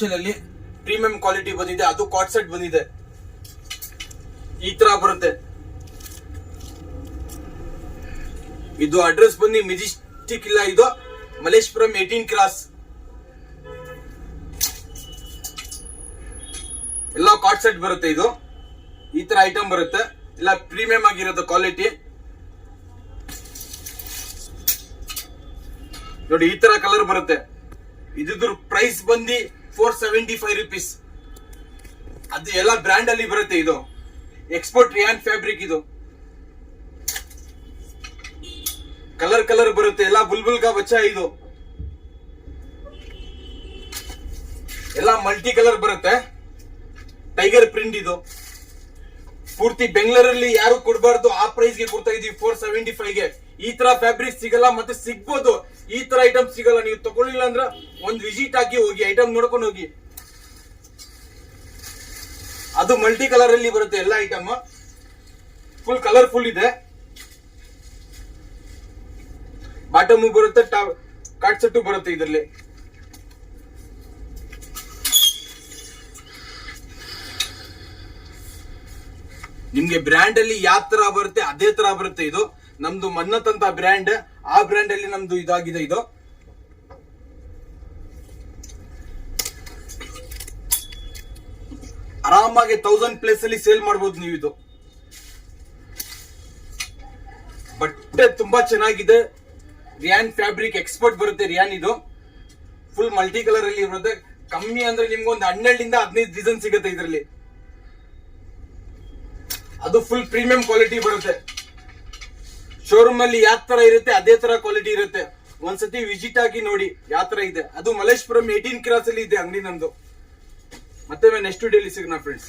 Edition ಅಲ್ಲಿ premium quality ಬಂದಿದೆ, ಅದು ಕಾರ್ಡ್ ಸೆಟ್ ಬಂದಿದೆ. ಈ ತರ ಬರುತ್ತೆ. ಇದು ಅಡ್ರೆಸ್ ಬಂದು ಮೆಜೆಸ್ಟಿಕ್ ಇಲ್ಲ, ಇದು ಮಲೇಶ್ಪುರಂ 18 ಕ್ರಾಸ್. ಎಲ್ಲ ಕಾರ್ಡ್ ಸೆಟ್ ಬರುತ್ತೆ. ಇದು ಈ ತರ ಐಟಮ್ ಬರುತ್ತೆ, ಎಲ್ಲ ಪ್ರೀಮಿಯಂ ಆಗಿರುತ್ತೆ ಕ್ವಾಲಿಟಿ. ನೋಡಿ ಈ ತರ ಕಲರ್ ಬರುತ್ತೆ. ಇದ್ರ ಪ್ರೈಸ್ ಬಂದು 475 rupees. ಅದು ಎಲ್ಲ ಬ್ರ್ಯಾಂಡ್ ಅಲ್ಲಿ ಬರುತ್ತೆ. ಇದು ಎಕ್ಸ್ಪೋರ್ಟ್ ರಿಯಾನ್ ಫ್ಯಾಬ್ರಿಕ್. ಇದು ಕಲರ್ ಬರುತ್ತೆ, ಎಲ್ಲ ಬುಲ್ಬುಲ್ ಕಾ ಬಚ್ಚಾ. ಇದು ಎಲ್ಲ ಮಲ್ಟಿ ಕಲರ್ ಬರುತ್ತೆ, ಟೈಗರ್ ಪ್ರಿಂಟ್. ಇದು ಪೂರ್ತಿ ಬೆಂಗಳೂರಲ್ಲಿ ಯಾರು ಕೊಡಬಾರ್ದು ಆ ಪ್ರೈಸ್ ಗೆ ಕೊಡ್ತಾ ಇದೀವಿ 475 ಗೆ. ಈ ತರ ಫ್ಯಾಬ್ರಿಕ್ ಸಿಗಲ್ಲ, ಮತ್ತೆ ಸಿಗ್ಬೋದು ಈ ತರ ಐಟಮ್ ಸಿಗಲ್ಲ. ನೀವು ತಗೊಳ್ಳಿಲ್ಲ ಅಂದ್ರೆ ಒಂದ್ ವಿಸಿಟ್ ಹಾಕಿ ಹೋಗಿ, ಐಟಮ್ ನೋಡ್ಕೊಂಡು ಹೋಗಿ. ಅದು ಮಲ್ಟಿ ಕಲರ್ ಅಲ್ಲಿ ಬರುತ್ತೆ ಎಲ್ಲ ಐಟಮ್, ಫುಲ್ ಕಲರ್ಫುಲ್ ಇದೆ. ಬಾಟಮ್ ಬರುತ್ತೆ, ಕಾರ್ಡ್ ಸೆಟ್ ಬರುತ್ತೆ ಇದರಲ್ಲಿ. ನಿಮ್ಗೆ ಬ್ರ್ಯಾಂಡ್ ಅಲ್ಲಿ ಯಾವ ತರ ಬರುತ್ತೆ ಅದೇ ತರ ಬರುತ್ತೆ. ಇದು ನಮ್ದು ಮನ್ನತ್ ಅಂತ ಬ್ರ್ಯಾಂಡ್, ಆ ಬ್ರ್ಯಾಂಡ್ ಅಲ್ಲಿ ನಮ್ದು ಇದಾಗಿದೆ. ಇದು ಆರಾಮಾಗಿ 1000 ಪ್ಲೇಸ್ ಅಲ್ಲಿ ಸೇಲ್ ಮಾಡಬಹುದು ನೀವು. ಇದು ಬಟ್ಟೆ ತುಂಬಾ ಚೆನ್ನಾಗಿದೆ. ರಿಯಾನ್ ಫ್ಯಾಬ್ರಿಕ್ ಎಕ್ಸ್ಪೋರ್ಟ್ ಬರುತ್ತೆ ರಿಯಾನ್. ಇದು ಫುಲ್ ಮಲ್ಟಿ ಕಲರ್ ಅಲ್ಲಿ ಬರುತ್ತೆ. ಕಮ್ಮಿ ಅಂದ್ರೆ ನಿಮ್ಗೆ ಒಂದು 12 ಇಂದ 15 ಡಿಸೈನ್ ಸಿಗುತ್ತೆ ಇದರಲ್ಲಿ. ಅದು ಫುಲ್ ಪ್ರೀಮಿಯಂ ಕ್ವಾಲಿಟಿ ಬರುತ್ತೆ. ಶೋರೂಮ್ ಅಲ್ಲಿ ಯಾವ ತರ ಇರುತ್ತೆ ಅದೇ ತರ ಕ್ವಾಲಿಟಿ ಇರುತ್ತೆ. ಒಂದ್ಸತಿ ವಿಸಿಟ್ ಆಗಿ ನೋಡಿ ಯಾವ ತರ ಇದೆ. ಅದು ಮಲೇಶ್ಪುರಂ 18 ಕ್ರಾಸ್ ಅಲ್ಲಿ ಇದೆ ಅಂಗಡಿ ನಮ್ದು. ಮತ್ತೆ ನೆಕ್ಸ್ಟ್ ವಿಡಿಯೋಲಿ ಸಿಗೋಣ ಫ್ರೆಂಡ್ಸ್.